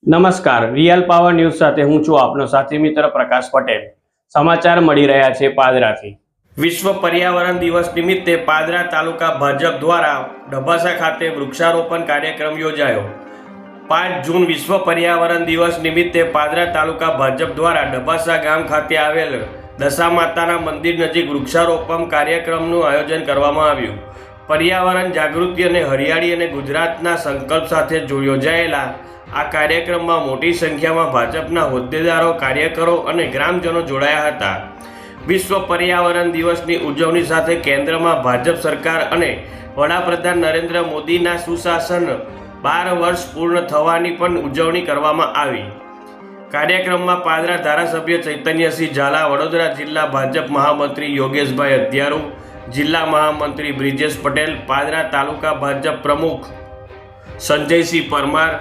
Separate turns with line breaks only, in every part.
નમસ્કાર, real power news સાથે હું છું આપનો સાથી મિત્ર પ્રકાશ પટેલ। સમાચાર મળી રહ્યા છે પાદરાથી। વિશ્વ પર્યાવરણ દિવસ નિમિત્તે પાદરા તાલુકા ભાજપ દ્વારા ડભાસા ખાતે વૃક્ષારોપણ કાર્યક્રમ યોજાયો। 5 જૂન વિશ્વ પર્યાવરણ દિવસ નિમિત્તે પાદરા તાલુકા ભાજપ દ્વારા ડભાસા ગામ ખાતે આવેલ દશા માતાના મંદિર નજીક વૃક્ષારોપણ કાર્યક્રમનું આયોજન કરવામાં આવ્યું। પર્યાવરણ જાગૃતિ અને હરિયાળી અને ગુજરાતના સંકલ્પ સાથે યોજાયેલા આ કાર્યક્રમમાં મોટી સંખ્યામાં ભાજપના હોદ્દેદારો, કાર્યકરો અને ગ્રામજનો જોડાયા હતા। વિશ્વ પર્યાવરણ દિવસની ઉજવણી સાથે કેન્દ્રમાં ભાજપ સરકાર અને વડાપ્રધાન નરેન્દ્ર મોદીના સુશાસન 12 વર્ષ પૂર્ણ થવાની પણ ઉજવણી કરવામાં આવી। કાર્યક્રમમાં પાદરા ધારાસભ્ય ચૈતન્યસિંહ ઝાલા, વડોદરા જિલ્લા ભાજપ મહામંત્રી યોગેશભાઈ અધ્યારુ, જિલ્લા મહામંત્રી બ્રિજેશ પટેલ, પાદરા તાલુકા ભાજપ પ્રમુખ સંજયસિંહ પરમાર,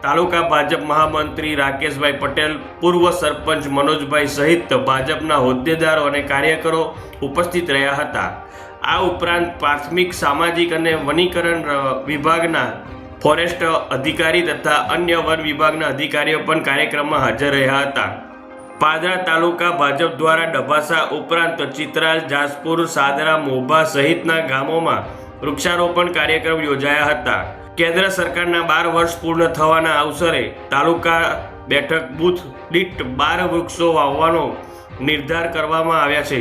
તાલુકા ભાજપ મહામંત્રી રાકેશભાઈ પટેલ, પૂર્વ સરપંચ મનોજભાઈ સહિત ભાજપના હોદ્દેદારો અને કાર્યકરો ઉપસ્થિત રહ્યા હતા। આ ઉપરાંત પ્રાથમિક, સામાજિક અને વનીકરણ વિભાગના ફોરેસ્ટ અધિકારી તથા અન્ય વન વિભાગના અધિકારીઓ પણ કાર્યક્રમમાં હાજર રહ્યા હતા। પાદરા તાલુકા ભાજપ દ્વારા ડભાસા ઉપરાંત ચિત્રાલ, જાસપુર, સાદરા, મોભા સહિતના ગામોમાં વૃક્ષારોપણ કાર્યક્રમ યોજાયા હતા। કેન્દ્ર સરકારના 12 વર્ષ પૂર્ણ થવાના અવસરે તાલુકા બેઠક બૂથ દીઠ 12 વૃક્ષો વાવવાનો નિર્ધાર કરવામાં આવ્યા છે।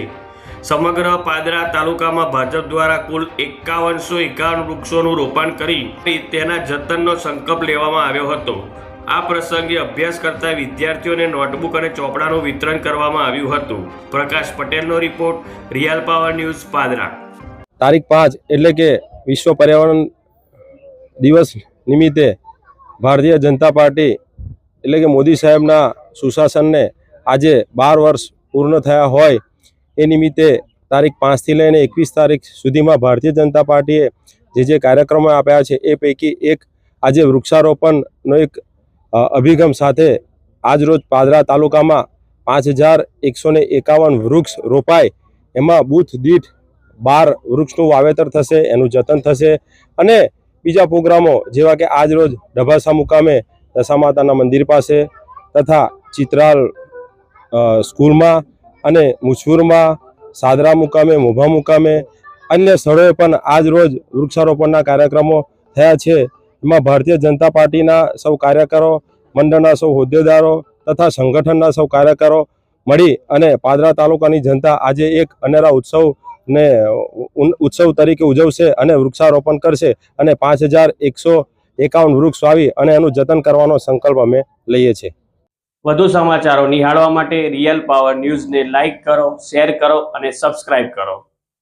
સમગ્ર પાદરા તાલુકામાં ભાજપ દ્વારા કુલ 5151 વૃક્ષોનું રોપણ કરી તેના જતનનો સંકલ્પ લેવામાં આવ્યો હતો। આ પ્રસંગે અભ્યાસ કરતા વિદ્યાર્થીઓને નોટબુક અને ચોપડાનું વિતરણ કરવામાં આવ્યું હતું। પ્રકાશ પટેલનો report, real power news, Padra.
તારીખ 5 એટલે કે વિશ્વ પર્યાવરણ દિવસ નિમિત્તે ભારતીય જનતા પાર્ટી એટલે કે મોદી સાહેબના સુશાસનને આજે 12 વર્ષ પૂર્ણ થયા હોય એ નિમિત્તે તારીખ 5 થી લઈને 21 તારીખ સુધીમાં ભારતીય જનતા પાર્ટીએ જે કાર્યક્રમો આપ્યા છે એ પૈકી એક આજે વૃક્ષારોપણનો એક અભિગમ સાથે આજરોજ પાદરા તાલુકામાં 5151 વૃક્ષ રોપાય, એમાં બૂથ દીઠ 12 વૃક્ષનું વાવેતર થશે, એનું જતન થશે। અને બીજા પ્રોગ્રામો જેવા કે આજ રોજ ડભાસા મુકામે દશા માતાના મંદિર પાસે તથા ચિત્રાલ સ્કૂલમાં અને મુછુરમાં, સાદરા મુકામે, મોભા મુકામે, અન્ય સ્થળોએ પણ આજ રોજ વૃક્ષારોપણના કાર્યક્રમો થયા છે। એમાં ભારતીય જનતા પાર્ટીના સૌ કાર્યકરો, મંડળના સૌ હોદ્દેદારો તથા સંગઠનના સૌ કાર્યકરો મળી અને પાદરા તાલુકાની જનતા આજે એક અનેરા ઉત્સવ તરીકે ઉજવશે અને વૃક્ષારોપણ કરશે અને 5151 વૃક્ષ વાવી અને એનું જતન કરવાનો સંકલ્પ અમે લઈએ છીએ।
વધુ સમાચારો નિહાળવા માટે રિયલ પાવર ન્યૂઝને લાઇક કરો, શેર કરો અને સબસ્ક્રાઇબ કરો।